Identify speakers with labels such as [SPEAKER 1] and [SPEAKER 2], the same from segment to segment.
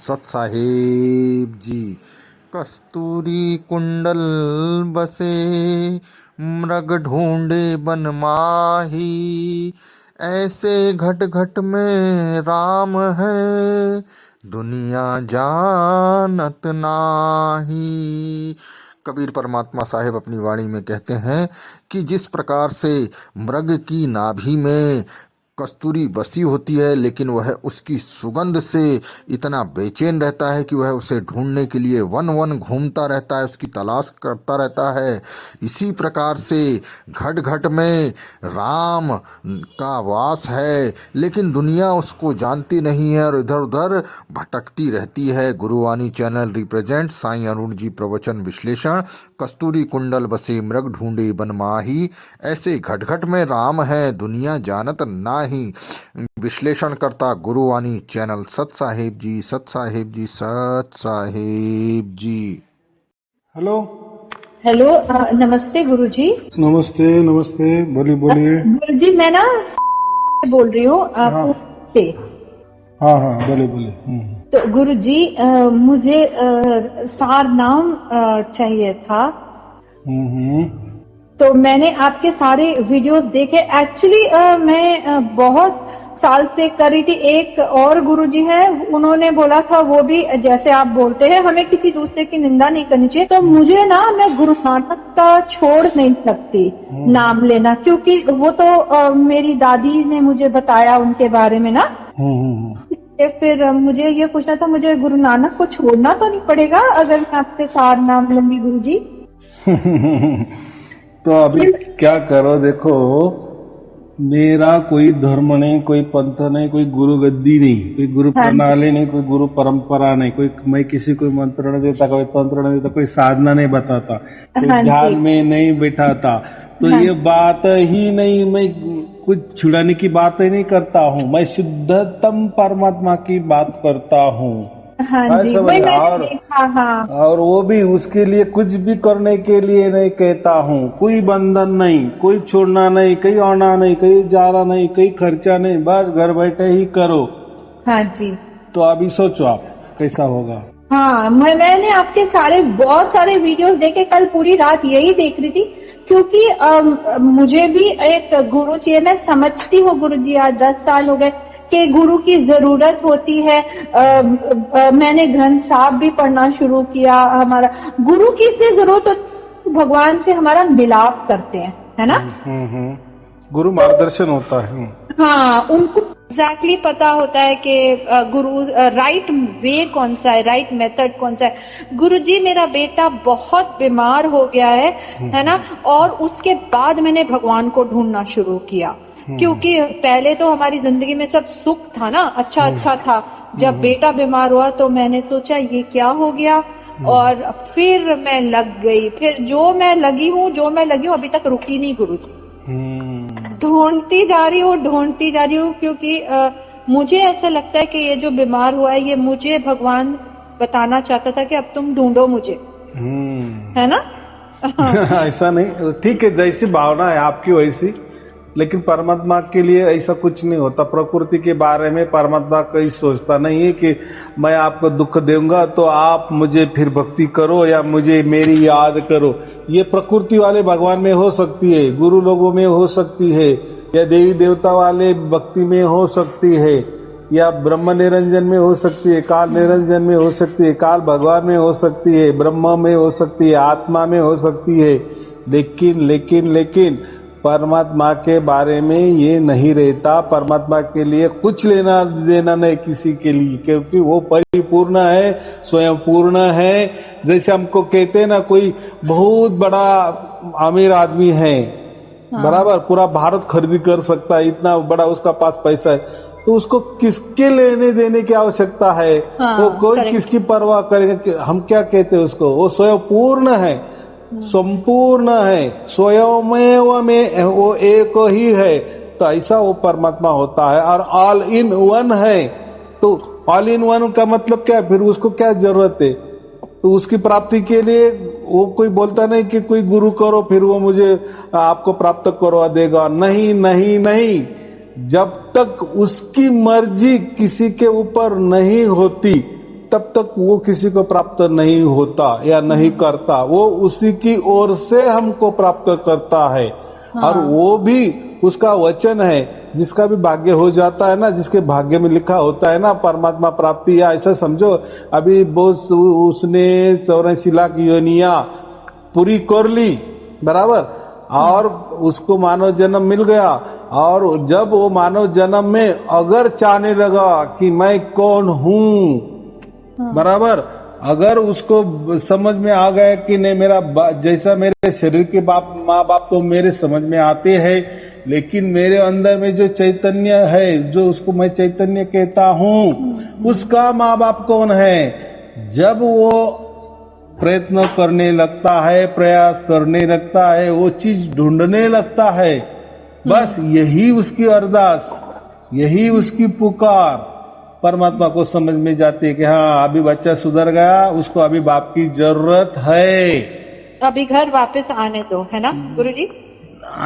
[SPEAKER 1] सत साहेब जी। कस्तूरी कुंडल बसे मृग ढूंढे बन माही, ऐसे घट घट में राम है दुनिया जानत नाही। कबीर परमात्मा साहेब अपनी वाणी में कहते हैं कि जिस प्रकार से मृग की नाभि में कस्तूरी बसी होती है, लेकिन वह उसकी सुगंध से इतना बेचैन रहता है कि वह उसे ढूंढने के लिए वन वन घूमता रहता है, उसकी तलाश करता रहता है। इसी प्रकार से घट घट में राम का वास है, लेकिन दुनिया उसको जानती नहीं है और इधर उधर भटकती रहती है। गुरुवाणी चैनल रिप्रेजेंट साईं अरुण जी प्रवचन विश्लेषण। कस्तूरी कुंडल बसे मृग ढूंढे बन माही, ऐसे घट घट में राम है दुनिया जानत नाही। विश्लेषण करता गुरुवाणी चैनल। सत साहेब जी, सत साहेब जी, सत साहेब जी।
[SPEAKER 2] Hello
[SPEAKER 3] hello. नमस्ते गुरुजी।
[SPEAKER 2] नमस्ते नमस्ते, बोलिए बोलिए।
[SPEAKER 3] गुरुजी मैं ना बोल रही हूँ
[SPEAKER 2] हाँ
[SPEAKER 3] पुणे से।
[SPEAKER 2] हाँ हाँ, बोलिए बोलिए।
[SPEAKER 3] तो गुरुजी मुझे सार नाम चाहिए था। तो मैंने आपके सारे वीडियोस देखे। एक्चुअली मैं बहुत साल से कर रही थी। एक और गुरुजी है, उन्होंने बोला था वो भी जैसे आप बोलते हैं, हमें किसी दूसरे की निंदा नहीं करनी चाहिए। तो मुझे ना, मैं गुरु नानक का छोड़ नहीं सकती नाम लेना, क्योंकि वो तो मेरी दादी ने मुझे बताया उनके बारे में ना। फिर मुझे ये पूछना था, मुझे गुरु नानक को छोड़ना तो नहीं पड़ेगा अगर मैं आपसे सार नाम लूंगी गुरुजी?
[SPEAKER 2] तो अभी क्या करो, देखो मेरा कोई धर्म नहीं, कोई पंथ नहीं, कोई गुरु गद्दी नहीं, कोई गुरु प्रणाली नहीं, कोई गुरु परंपरा नहीं, कोई मैं किसी को मंत्र नहीं देता, कोई तंत्र नहीं देता, कोई साधना नहीं बताता, कोई ध्यान में नहीं बिठाता। तो ये बात ही नहीं, मैं कुछ छुड़ाने की बात ही नहीं करता हूँ, मैं शुद्धतम परमात्मा की बात करता हूँ।
[SPEAKER 3] हाँ जी,
[SPEAKER 2] और वो भी उसके लिए कुछ भी करने के लिए नहीं कहता हूँ। कोई बंधन नहीं, कोई छोड़ना नहीं, कहीं आना नहीं, कहीं जाना नहीं, कहीं खर्चा नहीं, बस घर बैठे ही करो।
[SPEAKER 3] हाँ जी।
[SPEAKER 2] तो अभी सोचो आप कैसा होगा।
[SPEAKER 3] हाँ, मैंने आपके बहुत सारे वीडियोस देखे। कल पूरी रात यही देख रही थी, क्योंकि मुझे भी एक गुरु चाहिए। मैं समझती हूँ गुरुजी, आज 10 साल हो गए कि गुरु की जरूरत होती है। मैंने ग्रंथ साहब भी पढ़ना शुरू किया। हमारा गुरु की इसलिए जरूरत होती है, भगवान से हमारा मिलाप करते हैं, है ना।
[SPEAKER 2] गुरु मार्गदर्शन होता है।
[SPEAKER 3] हाँ, उनको एग्जैक्टली पता होता है कि गुरु राइट वे कौन सा है, राइट मेथड कौन सा है। गुरुजी, मेरा बेटा बहुत बीमार हो गया है ना। और उसके बाद मैंने भगवान को ढूंढना शुरू किया, क्योंकि पहले तो हमारी जिंदगी में सब सुख था ना, अच्छा था। जब बेटा बीमार हुआ तो मैंने सोचा ये क्या हो गया, और फिर मैं लग गई। फिर जो मैं लगी हूँ अभी तक रुकी नहीं गुरुजी। ढूंढती जा रही हूँ, क्योंकि मुझे ऐसा लगता है कि ये जो बीमार हुआ है, ये मुझे भगवान बताना चाहता था कि अब तुम ढूंढो मुझे, है ना।
[SPEAKER 2] ऐसा नहीं, ठीक है, जैसी भावना है आपकी वैसी, लेकिन परमात्मा के लिए ऐसा कुछ नहीं होता। प्रकृति के बारे में परमात्मा कहीं सोचता नहीं है कि मैं आपको दुख दूंगा तो आप मुझे फिर भक्ति करो या मुझे मेरी याद करो। ये प्रकृति वाले भगवान में हो सकती है, गुरु लोगों में हो सकती है, या देवी देवता वाले भक्ति में हो सकती है, या ब्रह्म निरंजन में हो सकती है, काल निरंजन में हो सकती है, काल भगवान में हो सकती है, ब्रह्म में हो सकती है, आत्मा में हो सकती है। लेकिन परमात्मा के बारे में ये नहीं रहता। परमात्मा के लिए कुछ लेना देना नहीं किसी के लिए, क्योंकि वो परिपूर्ण है, स्वयं पूर्ण है। जैसे हमको कहते हैं ना, कोई बहुत बड़ा अमीर आदमी है, बराबर पूरा भारत खरीदी कर सकता है, इतना बड़ा उसका पास पैसा है, तो उसको किसके लेने देने की आवश्यकता है? वो कोई किसकी परवाह करेगा? हम क्या कहते हैं उसको, वो स्वयं पूर्ण है, संपूर्ण है, स्वयमेव में वो एक ही है। तो ऐसा वो परमात्मा होता है, और ऑल इन वन है। तो ऑल इन वन का मतलब क्या है? फिर उसको क्या जरूरत है? तो उसकी प्राप्ति के लिए वो कोई बोलता नहीं कि कोई गुरु करो फिर वो मुझे आपको प्राप्त करवा देगा। नहीं नहीं नहीं, जब तक उसकी मर्जी किसी के ऊपर नहीं होती तब तक वो किसी को प्राप्त नहीं होता या नहीं करता, वो उसी की ओर से हमको प्राप्त करता है। और वो भी उसका वचन है, जिसका भी भाग्य हो जाता है ना, जिसके भाग्य में लिखा होता है ना परमात्मा प्राप्ति, या ऐसा समझो अभी बहुत उसने 84 लाख योनिया पूरी कर ली, बराबर, और उसको मानव जन्म मिल गया। और जब वो मानव जन्म में अगर चाहने लगा कि मैं कौन हूँ, बराबर, अगर उसको समझ में आ गया कि नहीं मेरा जैसा मेरे शरीर के माँ बाप तो मेरे समझ में आते हैं, लेकिन मेरे अंदर में जो चैतन्य है, जो उसको मैं चैतन्य कहता हूँ, उसका माँ बाप कौन है। जब वो प्रयत्न करने लगता है, प्रयास करने लगता है, वो चीज ढूंढने लगता है, बस यही उसकी अरदास, यही उसकी पुकार परमात्मा को समझ में जाती है कि हाँ अभी बच्चा सुधर गया, उसको अभी बाप की जरूरत है,
[SPEAKER 3] अभी घर वापस आने दो, है ना गुरुजी।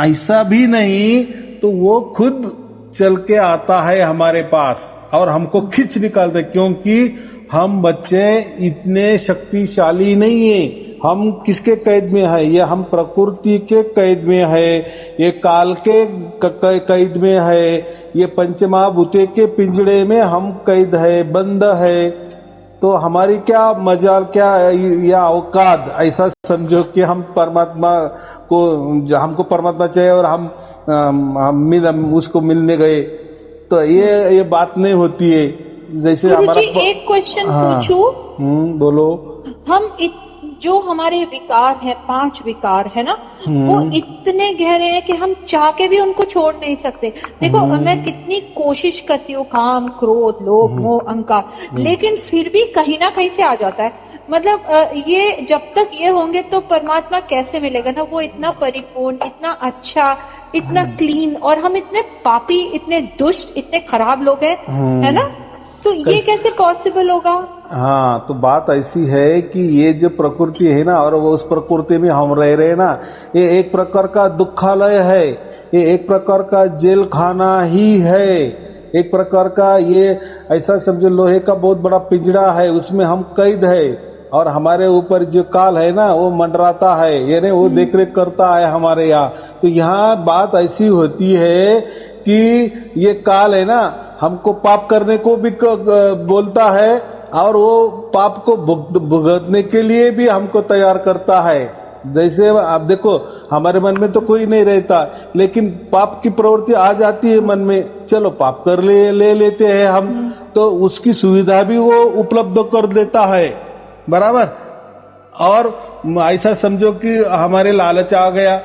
[SPEAKER 2] ऐसा भी नहीं तो वो खुद चल के आता है हमारे पास और हमको खींच निकालते, क्योंकि हम बच्चे इतने शक्तिशाली नहीं है। हम किसके कैद में है? ये हम प्रकृति के कैद में है, ये काल के कैद में है, ये पंचमहाभूते के पिंजड़े में हम कैद है, बंद है। तो हमारी क्या मजाल, क्या या औकात, ऐसा समझो कि हम परमात्मा को, हमको परमात्मा चाहिए और हम उसको मिलने गए, तो ये बात नहीं होती है। जैसे हमारा
[SPEAKER 3] एक क्वेश्चन पूछूं?
[SPEAKER 2] बोलो।
[SPEAKER 3] हम जो हमारे विकार है, 5 विकार है ना, वो इतने गहरे हैं कि हम चाह के भी उनको छोड़ नहीं सकते। देखो मैं कितनी कोशिश करती हूँ, काम, क्रोध, लोभ, मोह, अहंकार, लेकिन फिर भी कहीं ना कहीं से आ जाता है। मतलब ये जब तक ये होंगे तो परमात्मा कैसे मिलेगा ना। वो इतना परिपूर्ण, इतना अच्छा, इतना क्लीन, और हम इतने पापी, इतने दुष्ट, इतने खराब लोग हैं, है ना। तो ये कैसे पॉसिबल होगा?
[SPEAKER 2] हाँ, तो बात ऐसी है कि ये जो प्रकृति है ना, और वो उस प्रकृति में हम रह रहे हैं ना, ये एक प्रकार का दुखालय है, ये एक प्रकार का जेल खाना ही है, एक प्रकार का ये ऐसा समझो लोहे का बहुत बड़ा पिंजड़ा है, उसमें हम कैद है, और हमारे ऊपर जो काल है ना वो मंडराता है, यानी वो देखरेख करता है हमारे यहाँ। तो यहाँ बात ऐसी होती है कि ये काल है ना हमको पाप करने को भी बोलता है, और वो पाप को भुगतने के लिए भी हमको तैयार करता है। जैसे आप देखो हमारे मन में तो कोई नहीं रहता, लेकिन पाप की प्रवृत्ति आ जाती है मन में, चलो पाप कर ले लेते हैं हम, तो उसकी सुविधा भी वो उपलब्ध कर देता है, बराबर। और ऐसा समझो कि हमारे लालच आ गया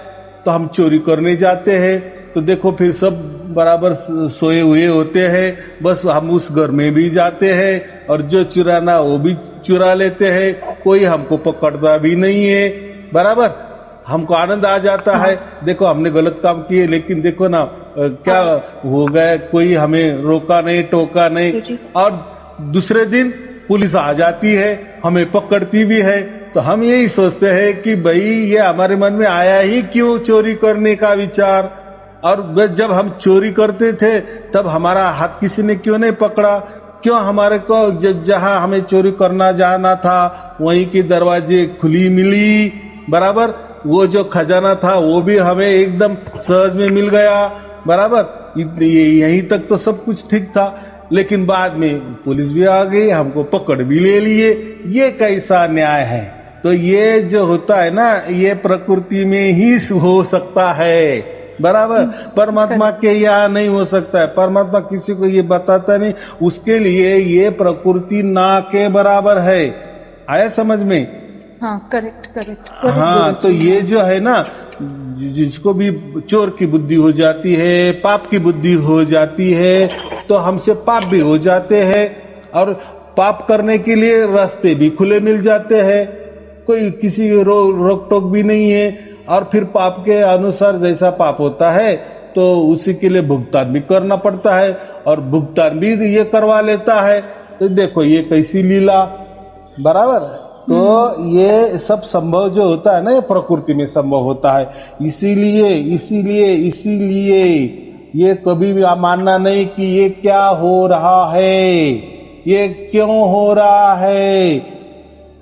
[SPEAKER 2] तो हम चोरी करने जाते हैं, तो देखो फिर सब बराबर सोए हुए होते हैं, बस हम उस घर में भी जाते हैं और जो चुराना वो भी चुरा लेते हैं, कोई हमको पकड़ता भी नहीं है, बराबर। हमको आनंद आ जाता है, देखो हमने गलत काम किए, लेकिन देखो ना क्या हो गया, कोई हमें रोका नहीं, टोका नहीं, और दूसरे दिन पुलिस आ जाती है, हमें पकड़ती भी है। तो हम यही सोचते हैं कि भाई ये हमारे मन में आया ही क्यों चोरी करने का विचार, और जब हम चोरी करते थे तब हमारा हाथ किसी ने क्यों नहीं पकड़ा, क्यों हमारे को जहां हमें चोरी करना जाना था वहीं की दरवाजे खुली मिली, बराबर। वो जो खजाना था वो भी हमें एकदम सहज में मिल गया, बराबर। यहीं तक तो सब कुछ ठीक था, लेकिन बाद में पुलिस भी आ गई, हमको पकड़ भी ले लिए। ये कैसा न्याय है? तो ये जो होता है ना, ये प्रकृति में ही हो सकता है, बराबर। परमात्मा के यहाँ नहीं हो सकता है, परमात्मा किसी को ये बताता नहीं, उसके लिए ये प्रकृति ना के बराबर है। आया समझ में?
[SPEAKER 3] हाँ, करेक्ट।
[SPEAKER 2] हाँ, तो ये जो है ना, जिसको भी चोर की बुद्धि हो जाती है, पाप की बुद्धि हो जाती है, तो हमसे पाप भी हो जाते हैं, और पाप करने के लिए रास्ते भी खुले मिल जाते हैं, कोई किसी रोक टोक भी नहीं है। और फिर पाप के अनुसार जैसा पाप होता है तो उसी के लिए भुगतान भी करना पड़ता है, और भुगतान भी ये करवा लेता है। तो देखो ये कैसी लीला, बराबर। तो ये सब संभव जो होता है ना, ये प्रकृति में संभव होता है। इसीलिए ये कभी भी मानना नहीं कि ये क्या हो रहा है, ये क्यों हो रहा है,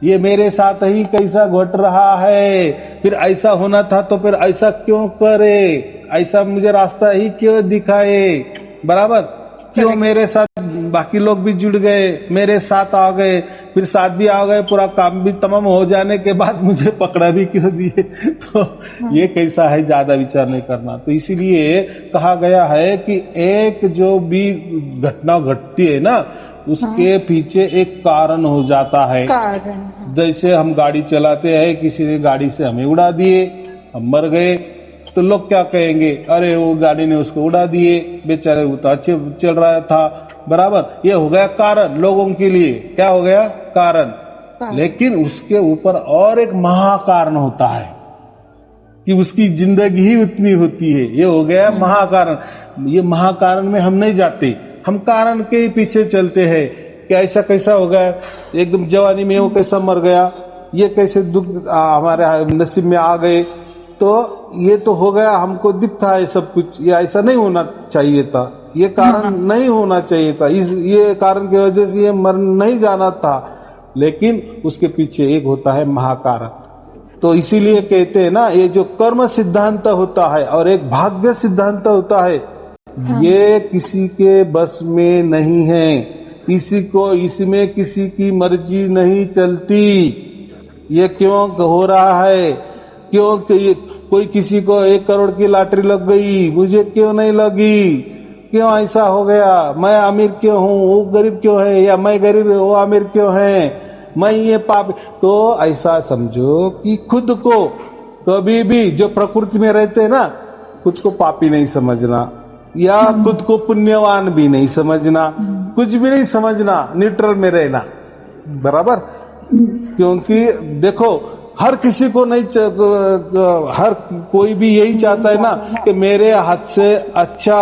[SPEAKER 2] ये मेरे साथ ही कैसा घट रहा है, फिर ऐसा होना था तो फिर ऐसा क्यों करे, ऐसा मुझे रास्ता ही क्यों दिखाए, बराबर, क्यों मेरे साथ बाकी लोग भी जुड़ गए, मेरे साथ आ गए, फिर साथ भी आ गए, पूरा काम भी तमाम हो जाने के बाद मुझे पकड़ा भी क्यों दिए। तो ये कैसा है, ज्यादा विचार नहीं करना। तो इसीलिए कहा गया है कि एक जो भी घटना घटती है ना, उसके पीछे एक कारण हो जाता है। जैसे हम गाड़ी चलाते हैं, किसी ने गाड़ी से हमें उड़ा दिए, हम मर गए, तो लोग क्या कहेंगे, अरे वो गाड़ी ने उसको उड़ा दिए, बेचारे वो तो अच्छे चल रहा था, बराबर। ये हो गया कारण लोगों के लिए, क्या हो गया, कारण। लेकिन उसके ऊपर और एक महाकारण होता है कि उसकी जिंदगी ही उतनी होती है, ये हो गया महाकारण। ये महाकारण में हम नहीं जाते, हम कारण के ही पीछे चलते हैं कि ऐसा कैसा हो गया, एकदम जवानी में वो कैसा मर गया, ये कैसे दुख हमारे नसीब में आ गए, तो ये तो हो गया, हमको दिखता है सब कुछ, ये ऐसा नहीं होना चाहिए था, ये कारण नहीं होना चाहिए था, ये कारण की वजह से ये मर नहीं जाना था। लेकिन उसके पीछे एक होता है महाकारण। तो इसीलिए कहते हैं ना, ये जो कर्म सिद्धांत होता है और एक भाग्य सिद्धांत होता है, ये किसी के बस में नहीं है, किसी को इसमें किसी की मर्जी नहीं चलती। ये क्यों हो रहा है, क्यों कोई किसी को 1 करोड़ की लॉटरी लग गई, मुझे क्यों नहीं लगी, क्यों ऐसा हो गया, मैं अमीर क्यों हूँ, वो गरीब क्यों है, या मैं गरीब वो अमीर क्यों है, मैं ये पाप। तो ऐसा समझो कि खुद को कभी भी, जो प्रकृति में रहते हैं ना, खुद को पापी नहीं समझना, या खुद को पुण्यवान भी नहीं समझना, कुछ भी नहीं समझना, न्यूट्रल में रहना, बराबर। क्योंकि देखो, हर किसी को नहीं, हर कोई भी यही चाहता है ना कि मेरे हाथ से अच्छा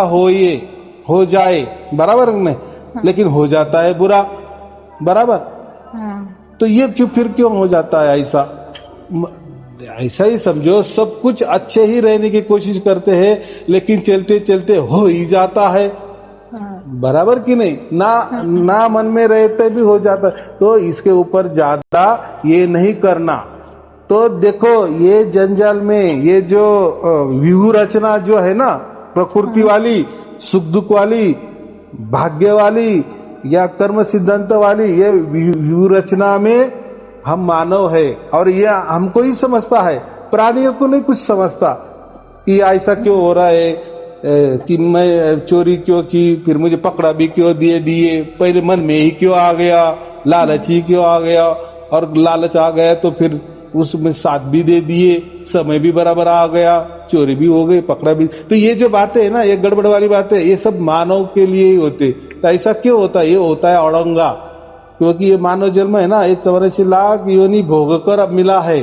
[SPEAKER 2] हो जाए, बराबर में, लेकिन हो जाता है बुरा, बराबर। तो ये क्यों हो जाता है ऐसा? ऐसा ही समझो, सब कुछ अच्छे ही रहने की कोशिश करते हैं, लेकिन चलते चलते हो ही जाता है, बराबर कि नहीं, ना मन में रहते भी हो जाता है। तो इसके ऊपर ज्यादा ये नहीं करना। तो देखो, ये जंजाल में ये जो व्यूह रचना जो है ना, प्रकृति वाली, सुख दुख वाली, भाग्य वाली या कर्म सिद्धांत वाली, ये व्यूह रचना में हम मानव है, और ये हमको ही समझता है, प्राणियों को नहीं कुछ समझता कि ऐसा क्यों हो रहा है, कि मैं चोरी क्यों की, फिर मुझे पकड़ा भी क्यों दिए, पहले मन में ही क्यों आ गया, लालच ही क्यों आ गया, और लालच आ गया तो फिर उसमें साथ भी दे दिए, समय भी बराबर आ गया, चोरी भी हो गई, पकड़ा भी। तो ये जो बातें है ना, ये गड़बड़ वाली बातें, ये सब मानव के लिए ही होते। तो ऐसा क्यों होता है? ये होता है औरंगा, क्योंकि ये मानव जन्म है ना, ये 84 लाख योनि भोग कर अब मिला है।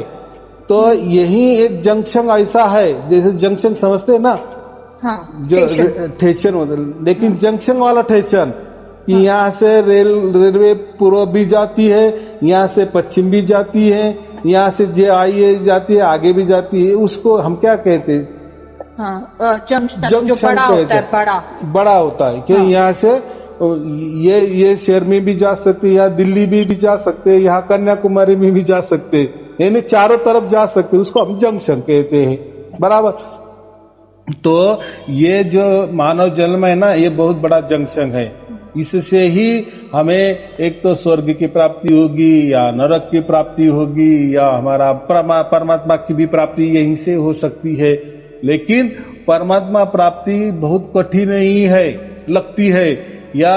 [SPEAKER 2] तो यही एक जंक्शन ऐसा है, जैसे जंक्शन समझते हैं ना, जो स्टेशन होता है, लेकिन जंक्शन वाला स्टेशन, यहाँ से रेलवे पूर्व भी जाती है, यहाँ से पश्चिम भी जाती है, यहाँ से जे जाती है, आगे भी जाती है, उसको हम क्या कहते हैं?
[SPEAKER 3] जंक्शन जो बड़ा होता है,
[SPEAKER 2] बड़ा होता है कि यहाँ से ये शहर में भी जा सकते, यहाँ दिल्ली में भी जा सकते, यहाँ कन्याकुमारी में भी जा सकते, यानी चारों तरफ जा सकते, उसको हम जंक्शन कहते हैं, बराबर। तो ये जो मानव जन्म है ना, ये बहुत बड़ा जंक्शन है। इससे ही हमें एक तो स्वर्ग की प्राप्ति होगी, या नरक की प्राप्ति होगी, या हमारा परमात्मा की भी प्राप्ति यहीं से हो सकती है। लेकिन परमात्मा प्राप्ति बहुत कठिन ही है, लगती है। या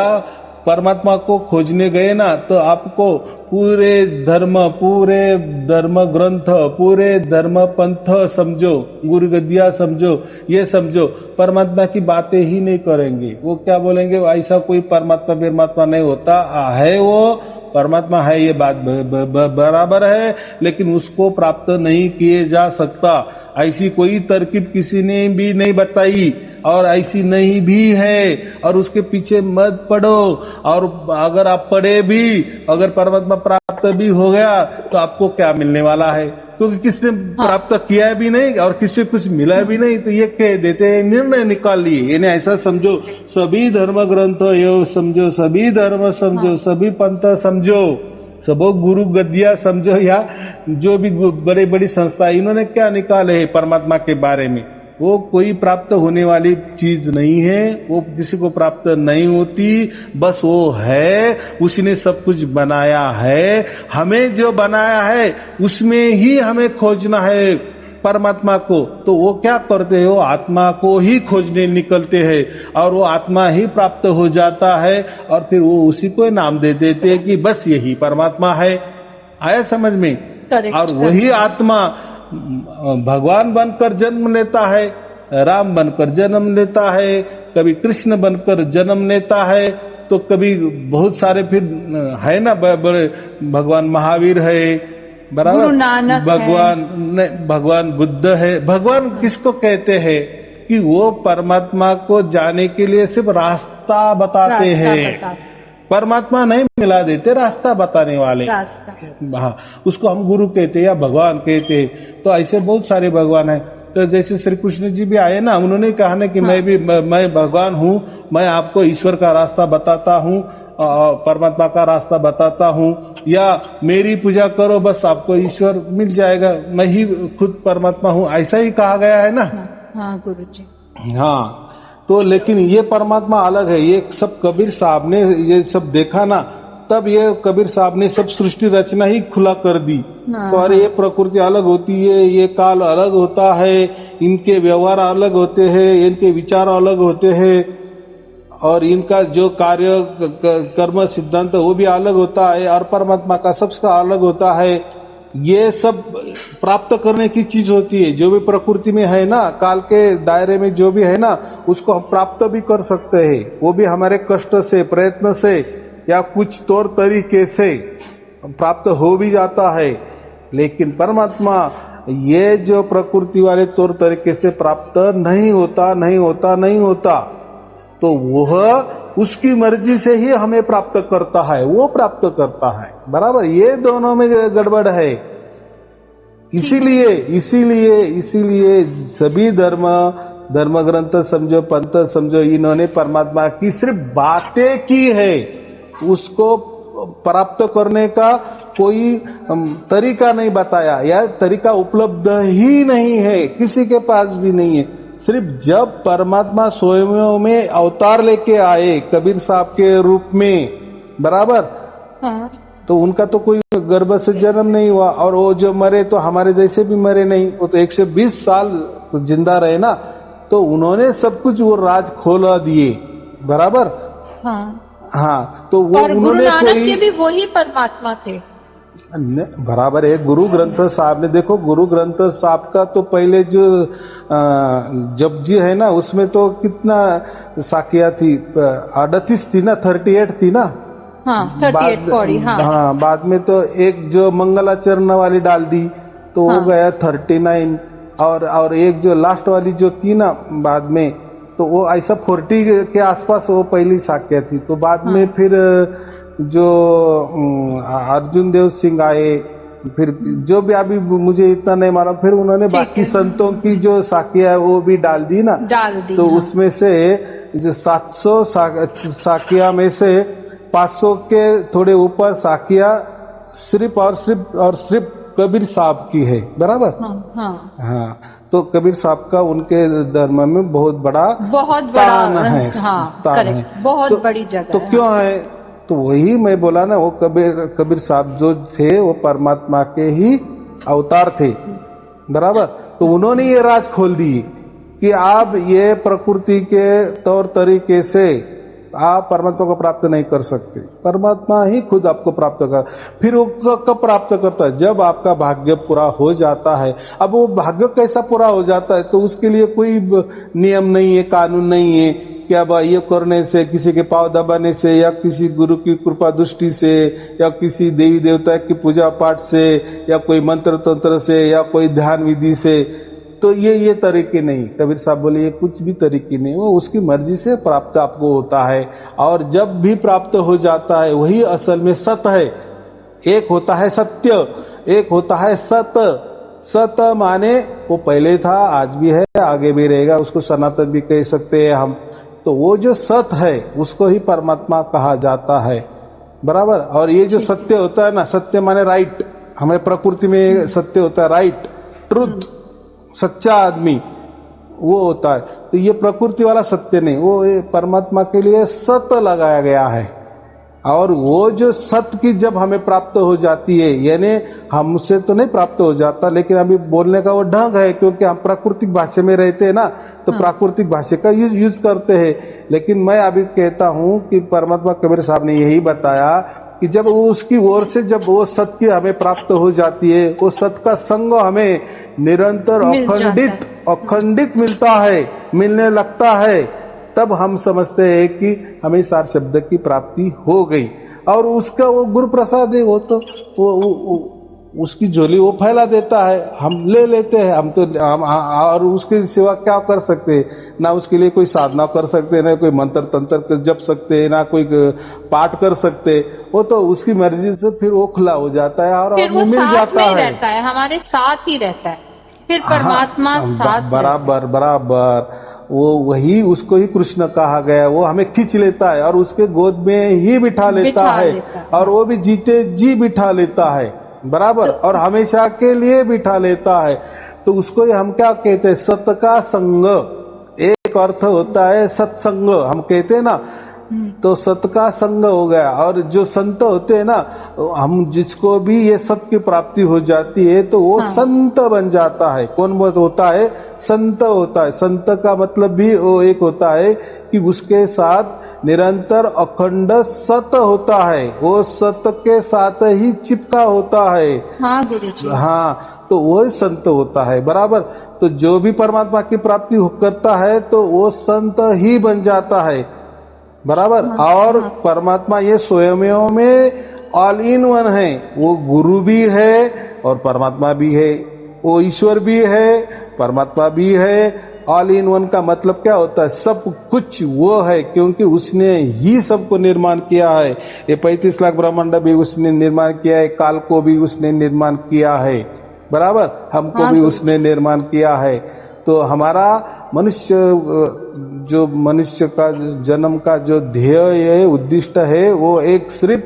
[SPEAKER 2] परमात्मा को खोजने गए ना, तो आपको पूरे धर्म ग्रंथ, पूरे धर्म पंथ समझो, गुरु गद्दिया समझो, ये समझो, परमात्मा की बातें ही नहीं करेंगे। वो क्या बोलेंगे, ऐसा कोई परमात्मा नहीं होता है, वो परमात्मा है, ये बात बराबर है, लेकिन उसको प्राप्त नहीं किए जा सकता। ऐसी कोई तरकीब किसी ने भी नहीं बताई, और ऐसी नहीं भी है, और उसके पीछे मत पड़ो। और अगर आप पढ़े भी, अगर परमात्मा प्राप्त भी हो गया, तो आपको क्या मिलने वाला है? क्योंकि किसने प्राप्त किया भी नहीं और किसी कुछ मिला भी नहीं, तो ये कह देते हैं, निर्णय निकाल लिए, यानी ऐसा समझो सभी धर्म ग्रंथ यो समझो, सभी धर्म समझो, सभी पंथ समझो, सब गुरु गद्दिया समझो, या जो भी बड़ी बड़ी संस्था इन्होंने क्या निकाले है परमात्मा के बारे में, वो कोई प्राप्त होने वाली चीज नहीं है, वो किसी को प्राप्त नहीं होती, बस वो है, उसने सब कुछ बनाया है, हमें जो बनाया है उसमें ही हमें खोजना है परमात्मा को। तो वो क्या करते हो, आत्मा को ही खोजने निकलते हैं और वो आत्मा ही प्राप्त हो जाता है और फिर वो उसी को नाम दे देते हैं कि बस यही परमात्मा है। आया समझ में? और वही आत्मा भगवान बनकर जन्म लेता है, राम बनकर जन्म लेता है, कभी कृष्ण बनकर जन्म लेता है, तो कभी बहुत सारे फिर है ना, बड़े भगवान महावीर है, बराबर,
[SPEAKER 3] गुरु नानक
[SPEAKER 2] भगवान बुद्ध है। भगवान किसको कहते हैं कि वो परमात्मा को जाने के लिए सिर्फ रास्ता बताते हैं, परमात्मा नहीं मिला देते, रास्ता बताने वाले, हाँ, उसको हम गुरु कहते हैं या भगवान कहते हैं। तो ऐसे बहुत सारे भगवान हैं। तो जैसे श्री कृष्ण जी भी आए ना, उन्होंने कहा ना कि मैं भगवान हूँ, मैं आपको ईश्वर का रास्ता बताता हूँ, परमात्मा का रास्ता बताता हूँ, या मेरी पूजा करो बस आपको ईश्वर मिल जाएगा, मैं ही खुद परमात्मा हूँ, ऐसा ही कहा गया है ना।
[SPEAKER 3] हाँ गुरु जी।
[SPEAKER 2] हाँ, तो लेकिन ये परमात्मा अलग है, ये सब कबीर साहब ने ये सब देखा ना, तब ये कबीर साहब ने सब सृष्टि रचना ही खुला कर दी। तो अरे ये प्रकृति अलग होती है, ये काल अलग होता है, इनके व्यवहार अलग होते हैं, इनके विचार अलग होते हैं, और इनका जो कार्य कर्म सिद्धांत वो भी अलग होता है, और परमात्मा का सबका अलग होता है। ये सब प्राप्त करने की चीज होती है, जो भी प्रकृति में है ना, काल के दायरे में जो भी है ना, उसको हम प्राप्त भी कर सकते हैं, वो भी हमारे कष्ट से, प्रयत्न से, या कुछ तौर तरीके से प्राप्त हो भी जाता है। लेकिन परमात्मा ये जो प्रकृति वाले तौर तरीके से प्राप्त नहीं होता, तो वह उसकी मर्जी से ही हमें प्राप्त करता है, वो प्राप्त करता है, बराबर। ये दोनों में गड़बड़ है। इसीलिए सभी धर्म ग्रंथ समझो, पंथ समझो, इन्होंने परमात्मा की सिर्फ बातें की है, उसको प्राप्त करने का कोई तरीका नहीं बताया, या तरीका उपलब्ध ही नहीं है, किसी के पास भी नहीं है। सिर्फ जब परमात्मा स्वयं में अवतार लेके आए कबीर साहब के रूप में, बराबर, तो उनका तो कोई गर्भ से जन्म नहीं हुआ, और वो जो मरे तो हमारे जैसे भी मरे नहीं, वो तो 120 साल जिंदा रहे ना, तो उन्होंने सब कुछ वो राज खोला दिए, बराबर। हाँ, तो वो उन्होंने कोई
[SPEAKER 3] भी वही परमात्मा थे,
[SPEAKER 2] बराबर है। गुरु ग्रंथ साहब ने, देखो गुरु ग्रंथ साहब का तो पहले जो जपजी है ना, उसमें तो कितना साखिया थी, 38 थी ना, 38 थी ना,
[SPEAKER 3] 38 पौड़ी।
[SPEAKER 2] हाँ, बाद में तो एक जो मंगलाचरण वाली डाल दी, तो हो गया 39, और एक जो लास्ट वाली जो की ना बाद में, तो वो ऐसा 40 के आसपास वो पहली साख्या थी। तो बाद में फिर जो अर्जुन देव सिंह आए, फिर जो भी अभी मुझे इतना नहीं मालूम, फिर उन्होंने बाकी संतों की जो साखिया है वो भी डाल दी ना, तो उसमें से जो 700 साखिया में से 500 के थोड़े ऊपर साखिया सिर्फ और सिर्फ कबीर साहब की है, बराबर। हाँ, तो कबीर साहब का उनके धर्म में बहुत बड़ा स्थान है,
[SPEAKER 3] बहुत बड़ी जगह।
[SPEAKER 2] तो क्यों है? तो वही मैं बोला ना, वो कबीर साहब जो थे वो परमात्मा के ही अवतार थे, बराबर। तो उन्होंने ये राज खोल दी कि आप ये प्रकृति के तौर तरीके से आप परमात्मा को प्राप्त नहीं कर सकते, परमात्मा ही खुद आपको प्राप्त कर। फिर वो कब प्राप्त करता है? जब आपका भाग्य पूरा हो जाता है। अब वो भाग्य कैसा पूरा हो जाता है? तो उसके लिए कोई नियम नहीं है, कानून नहीं है कि अब ये करने से, किसी के पांव दबाने से, या किसी गुरु की कृपा दृष्टि से, या किसी देवी देवता की पूजा पाठ से, या कोई मंत्र तंत्र से, या कोई ध्यान विधि से, तो ये तरीके नहीं। कबीर साहब बोले ये कुछ भी तरीके नहीं, वो उसकी मर्जी से प्राप्त आपको होता है। और जब भी प्राप्त हो जाता है वही असल में सत्य है। एक होता है सत्य, एक होता है सत, सत माने वो पहले था, आज भी है, आगे भी रहेगा, उसको सनातन भी कह सकते हैं हम। तो वो जो सत है उसको ही परमात्मा कहा जाता है, बराबर। और ये जो सत्य होता है ना, सत्य माने राइट, हमें प्रकृति में सत्य होता है, राइट, ट्रुथ, सच्चा आदमी वो होता है। तो ये प्रकृति वाला सत्य नहीं, वो परमात्मा के लिए सत लगाया गया है। और वो जो सत्य की जब हमें प्राप्त हो जाती है, यानी हमसे तो नहीं प्राप्त हो जाता, लेकिन अभी बोलने का वो ढंग है, क्योंकि हम प्राकृतिक भाषा में रहते हैं ना, तो प्राकृतिक भाषा का यूज करते हैं। लेकिन मैं अभी कहता हूं कि परमात्मा कबीर साहब ने यही बताया कि जब वो उसकी ओर से जब वो सत्य हमें प्राप्त हो जाती है, वो सत्य का संग हमें निरंतर अखंडित मिलता है, मिलने लगता है, तब हम समझते हैं कि हमें सार शब्द की प्राप्ति हो गई। और उसका वो गुरु प्रसाद है, वो तो वो उसकी झोली वो फैला देता है, हम ले लेते हैं, हम और उसके सिवा क्या कर सकते हैं? ना उसके लिए कोई साधना कर सकते हैं, ना कोई मंत्र तंत्र जप सकते हैं, ना कोई पाठ कर सकते। वो तो उसकी मर्जी से फिर वो खुला हो जाता है और हमें मिल जाता है,
[SPEAKER 3] रहता है, हमारे साथ ही रहता है, फिर परमात्मा साथ
[SPEAKER 2] बराबर वो वही, उसको ही कृष्ण कहा गया। वो हमें खींच लेता है और उसके गोद में ही बिठा लेता है, और वो भी जीते जी बिठा लेता है, बराबर, और हमेशा के लिए बिठा लेता है। तो उसको हम क्या कहते हैं? सत का संग। एक अर्थ होता है सत्संग, हम कहते हैं ना, तो सत का संग हो गया। और जो संत होते हैं ना, हम जिसको भी ये सत की प्राप्ति हो जाती है तो वो संत बन जाता है। कौन होता है? संत होता है। संत का मतलब भी वो एक होता है कि उसके साथ निरंतर अखंड सत होता है, वो सत के साथ ही चिपका होता है। हाँ, तो वो संत होता है, बराबर। तो जो भी परमात्मा की प्राप्ति करता है तो वो संत ही बन जाता है, बराबर। और परमात्मा ये स्वयं में ऑल इन वन है, वो गुरु भी है और परमात्मा भी है, वो ईश्वर भी है, परमात्मा भी है। ऑल इन वन का मतलब क्या होता है? सब कुछ वो है, क्योंकि उसने ही सबको निर्माण किया है। ये 35 लाख ब्रह्मांड भी उसने निर्माण किया है, काल को भी उसने निर्माण किया है, बराबर, हमको भी उसने निर्माण किया है। तो हमारा मनुष्य जो मनुष्य का जन्म का जो ध्येय है, उद्दिष्ट है, वो एक सिर्फ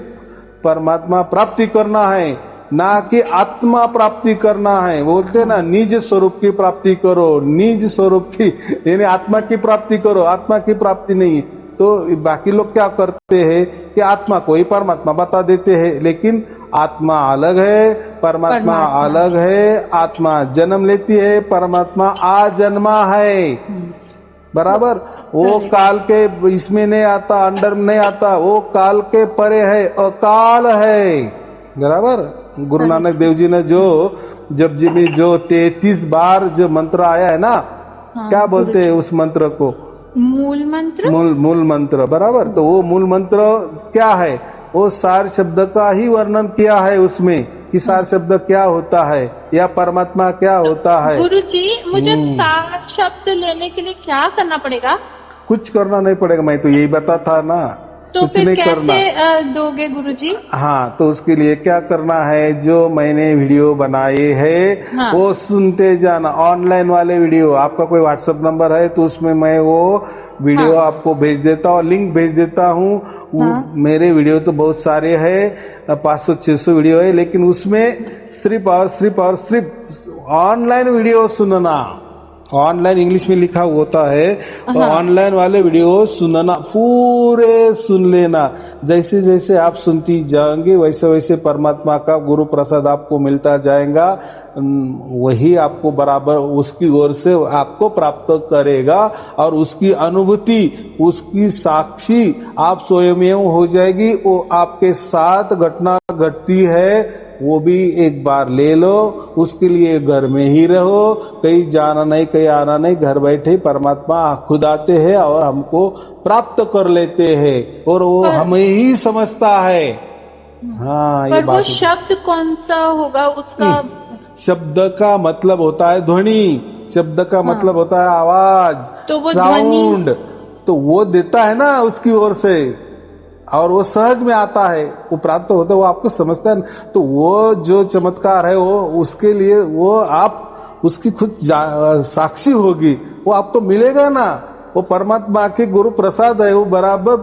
[SPEAKER 2] परमात्मा प्राप्ति करना है, ना कि आत्मा प्राप्ति करना है। बोलते ना, निज स्वरूप की प्राप्ति करो, निज स्वरूप की, यानी आत्मा की प्राप्ति करो, आत्मा की प्राप्ति नहीं। तो बाकी लोग क्या करते हैं कि आत्मा को ही परमात्मा बता देते हैं, लेकिन आत्मा अलग है, परमात्मा अलग है। आत्मा जन्म लेती है, परमात्मा आजन्मा है, बराबर। वो काल के इसमें नहीं आता, अंडर में नहीं आता, वो काल के परे है, अकाल है, बराबर। गुरु नानक देव जी ने जो जपजी में जो 33 बार जो मंत्र आया है ना, क्या बोलते हैं उस मंत्र को?
[SPEAKER 3] मूल मंत्र।
[SPEAKER 2] मूल मंत्र, बराबर। तो वो मूल मंत्र क्या है? वो सार शब्द का ही वर्णन किया है उसमें, कि सार शब्द क्या होता है या परमात्मा क्या होता है।
[SPEAKER 3] गुरुजी, मुझे सार शब्द लेने के लिए क्या करना पड़ेगा?
[SPEAKER 2] कुछ करना नहीं पड़ेगा, मैं तो यही बता था ना।
[SPEAKER 3] तो
[SPEAKER 2] कुछ
[SPEAKER 3] फिर
[SPEAKER 2] नहीं
[SPEAKER 3] कैसे
[SPEAKER 2] करना।
[SPEAKER 3] दोगे गुरुजी?
[SPEAKER 2] हाँ, तो उसके लिए क्या करना है? जो मैंने वीडियो बनाए हैं वो सुनते जाना। ऑनलाइन वाले वीडियो, आपका कोई व्हाट्सएप नंबर है तो उसमें मैं वो वीडियो आपको भेज देता हूँ, लिंक भेज देता हूँ। मेरे वीडियो तो बहुत सारे हैं, 500-600 वीडियो है, लेकिन उसमें सिर्फ ऑनलाइन वीडियो सुनना। ऑनलाइन इंग्लिश में लिखा होता है, तो ऑनलाइन वाले वीडियो सुनना, पूरे सुन लेना। जैसे जैसे आप सुनती जाएंगे वैसे वैसे परमात्मा का गुरु प्रसाद आपको मिलता जाएगा, वही आपको बराबर उसकी ओर से आपको प्राप्त करेगा। और उसकी अनुभूति, उसकी साक्षी आप स्वयं हो जाएगी। वो आपके साथ घटना घटती है, वो भी एक बार ले लो। उसके लिए घर में ही रहो, कहीं जाना नहीं, कहीं आना नहीं, घर बैठे परमात्मा खुद आते हैं और हमको प्राप्त कर लेते हैं, और वो हमें ही समझता है। हाँ, ये बात।
[SPEAKER 3] वो शब्द कौन सा होगा उसका?
[SPEAKER 2] शब्द का मतलब होता है ध्वनि, शब्द का मतलब होता है आवाज,
[SPEAKER 3] तो वो
[SPEAKER 2] साउंड, तो वो देता है ना उसकी ओर से। और वो सहज में आता है, वो प्राप्त होता है, वो आपको समझता है। तो वो जो चमत्कार है वो उसके लिए वो आप उसकी खुद साक्षी होगी, वो आपको मिलेगा ना। वो परमात्मा के गुरु प्रसाद है, वो बराबर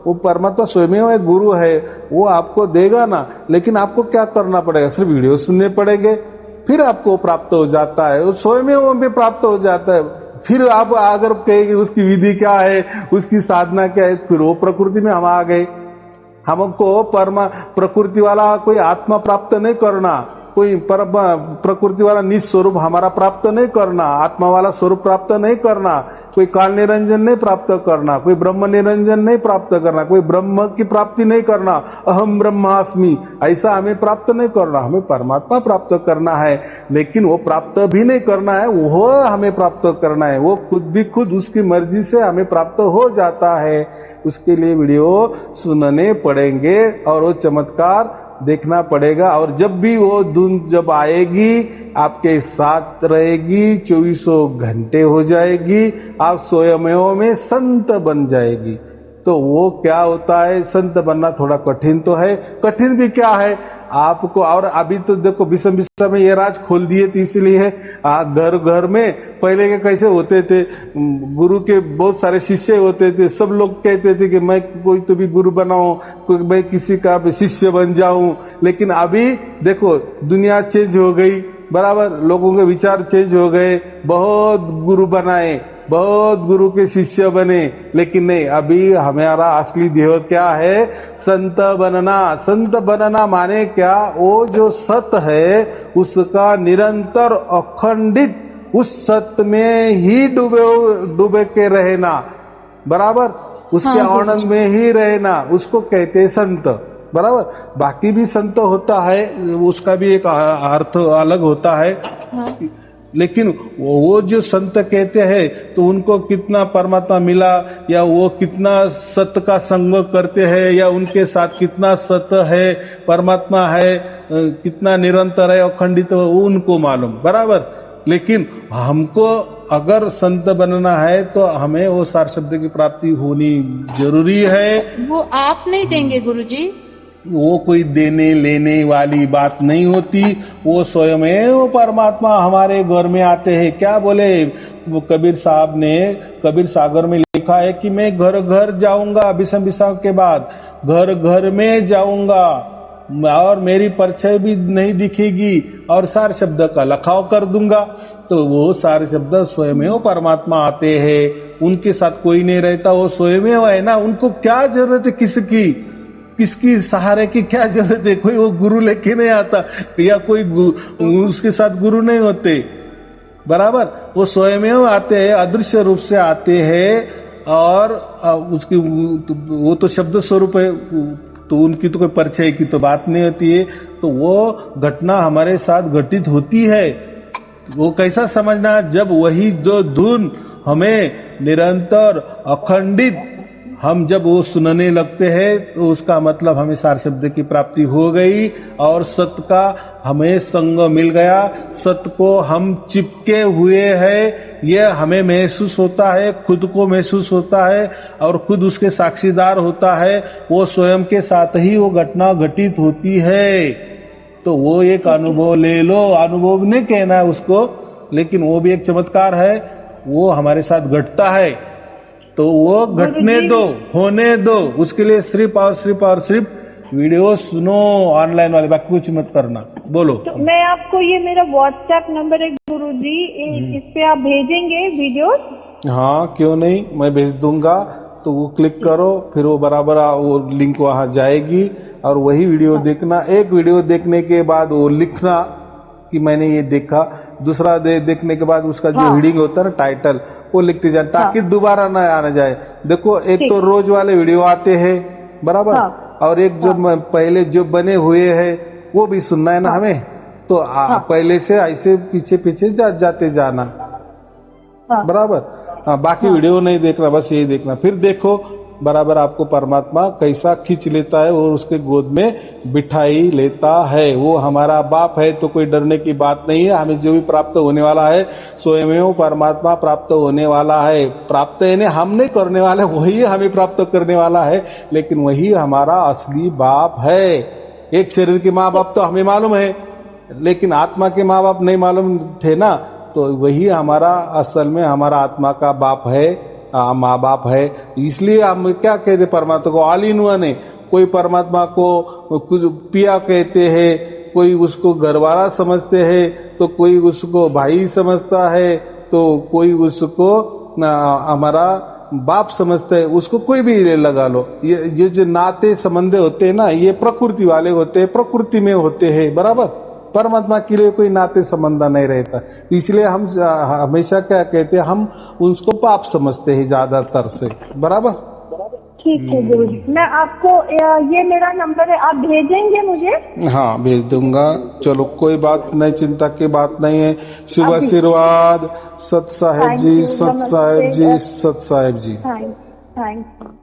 [SPEAKER 2] वो परमात्मा स्वयं है, गुरु है, वो आपको देगा ना। लेकिन आपको क्या करना पड़ेगा? सिर्फ वीडियो सुनने पड़ेंगे, फिर आपको प्राप्त हो जाता है, वो स्वयं वो भी प्राप्त हो जाता है। फिर आप अगर कहेंगे उसकी विधि क्या है, उसकी साधना क्या है, फिर वो प्रकृति में हम आ गए। हमको प्रकृति वाला कोई आत्मा प्राप्त नहीं करना, कोई प्रकृति वाला निज स्वरूप हमारा प्राप्त नहीं करना, आत्मा वाला स्वरूप प्राप्त नहीं करना, कोई काल निरंजन नहीं प्राप्त करना, कोई ब्रह्म निरंजन नहीं प्राप्त करना, कोई ब्रह्म की प्राप्ति नहीं करना, अहम ब्रह्मास्मि ऐसा हमें प्राप्त नहीं करना। हमें परमात्मा प्राप्त करना है, लेकिन वो प्राप्त भी नहीं करना है, वो हमें प्राप्त करना है। वो खुद भी खुद उसकी मर्जी से हमें प्राप्त हो जाता है। उसके लिए वीडियो सुनने पड़ेंगे और वो चमत्कार देखना पड़ेगा। और जब भी वो धुन जब आएगी आपके साथ रहेगी, 24 घंटे हो जाएगी, आप स्वयं में संत बन जाएगी। तो वो क्या होता है, संत बनना थोड़ा कठिन तो है। कठिन भी क्या है आपको, और अभी तो देखो विषम विषम में ये राज खोल दिए, तो इसलिए घर घर में पहले के कैसे होते थे, गुरु के बहुत सारे शिष्य होते थे, सब लोग कहते थे कि मैं कोई तो भी गुरु बनाऊं, कोई मैं किसी का शिष्य बन जाऊं। लेकिन अभी देखो दुनिया चेंज हो गई, बराबर, लोगों के विचार चेंज हो गए, बहुत गुरु बनाए, बहुत गुरु के शिष्य बने, लेकिन नहीं, अभी हमारा असली ध्येय क्या है, संत बनना। संत बनना माने क्या, वो जो सत्य है उसका निरंतर अखंडित उस सत्य में ही डूबे के रहना, बराबर, उसके आनंद में ही रहना, उसको कहते हैं संत, बराबर। बाकी भी संत होता है, उसका भी एक अर्थ अलग होता है। लेकिन वो जो संत कहते हैं तो उनको कितना परमात्मा मिला, या वो कितना सत्य का संग करते हैं, या उनके साथ कितना सत्य है, परमात्मा है, कितना निरंतर है, अखंडित है, वो उनको मालूम, बराबर। लेकिन हमको अगर संत बनना है तो हमें वो सार शब्द की प्राप्ति होनी जरूरी है।
[SPEAKER 3] वो आप नहीं देंगे गुरुजी?
[SPEAKER 2] वो कोई देने लेने वाली बात नहीं होती, वो स्वयं वो परमात्मा हमारे घर में आते हैं। क्या बोले वो कबीर साहब ने, कबीर सागर में लिखा है कि मैं घर घर जाऊंगा, विषम विषम के बाद घर घर में जाऊंगा और मेरी परछाई भी नहीं दिखेगी और सार शब्द का लखाव कर दूंगा। तो वो सारे शब्द स्वयं वो परमात्मा आते हैं, उनके साथ कोई नहीं रहता, वो स्वयं है ना। उनको क्या जरूरत है किसकी सहारे की क्या जरूरत है? कोई वो गुरु लेके नहीं आता, या कोई उसके साथ गुरु नहीं होते, बराबर। वो स्वयं आते हैं, अदृश्य रूप से आते हैं, और उसकी वो तो शब्द स्वरूप है, तो उनकी तो कोई परिचय की तो बात नहीं होती है। तो वो घटना हमारे साथ घटित होती है। वो कैसा समझना, जब वही जो धुन हमें निरंतर अखंडित हम जब वो सुनने लगते हैं तो उसका मतलब हमें सार शब्द की प्राप्ति हो गई और सत्य का हमें संग मिल गया। सत्य को हम चिपके हुए हैं, ये हमें महसूस होता है, खुद को महसूस होता है और खुद उसके साक्षीदार होता है। वो स्वयं के साथ ही वो घटना घटित होती है। तो वो एक अनुभव ले लो, अनुभव नहीं कहना है उसको, लेकिन वो भी एक चमत्कार है, वो हमारे साथ घटता है। तो वो घटने दो, होने दो, उसके लिए सिर्फ और सिर्फ वीडियो सुनो ऑनलाइन वाले, बाकी कुछ मत करना। बोलो।
[SPEAKER 3] तो मैं आपको, ये मेरा व्हाट्सएप नंबर है गुरुजी, इस पे आप भेजेंगे वीडियो?
[SPEAKER 2] हाँ क्यों नहीं, मैं भेज दूंगा। तो वो क्लिक करो, फिर वो बराबर वो लिंक वहां जाएगी और वही वीडियो देखना। एक वीडियो देखने के बाद वो लिखना कि मैंने ये देखा, दूसरा देखने के बाद उसका जो हीडिंग होता है ना, टाइटल, वो लिखते जाए ताकि दोबारा ना आना जाए। देखो एक तो रोज वाले वीडियो आते हैं, बराबर, और एक जो पहले जो बने हुए हैं वो भी सुनना है ना हमें। तो पहले से ऐसे पीछे पीछे जाते जाना, बराबर। बाकी वीडियो नहीं देखना, बस यही देखना। फिर देखो बराबर आपको परमात्मा कैसा खींच लेता है और उसके गोद में बिठाई लेता है। वो हमारा बाप है तो कोई डरने की बात नहीं है। हमें जो भी प्राप्त होने वाला है स्वयं परमात्मा प्राप्त होने वाला है। प्राप्त यानी हम नहीं करने वाले, वही हमें प्राप्त करने वाला है, लेकिन वही हमारा असली बाप है। एक शरीर के माँ बाप तो हमें मालूम है, लेकिन आत्मा के माँ बाप नहीं मालूम थे ना, तो वही हमारा असल में हमारा आत्मा का बाप है, माँ बाप है। इसलिए हम क्या कहते परमात्मा को ऑल इन वन है। कोई परमात्मा को कुछ पिया कहते हैं, कोई उसको घरवाला समझते हैं, तो कोई उसको भाई समझता है, तो कोई उसको हमारा बाप समझते हैं। उसको कोई भी लगा लो, ये जो नाते संबंध होते हैं ना, ये प्रकृति वाले होते हैं, प्रकृति में होते हैं, बराबर। परमात्मा के लिए कोई नाते संबंध नहीं रहता, इसलिए हम हमेशा क्या कहते हैं, हम उसको पाप समझते हैं ज्यादातर से, बराबर।
[SPEAKER 3] ठीक है गुरु जी, मैं आपको ये मेरा नंबर है, आप भेजेंगे मुझे?
[SPEAKER 2] हाँ भेज दूंगा। चलो कोई बात नहीं, चिंता की बात नहीं है। शुभ आशीर्वाद। सत साहेब जी, सत साहेब जी, सत साहेब जी।
[SPEAKER 3] Thank you.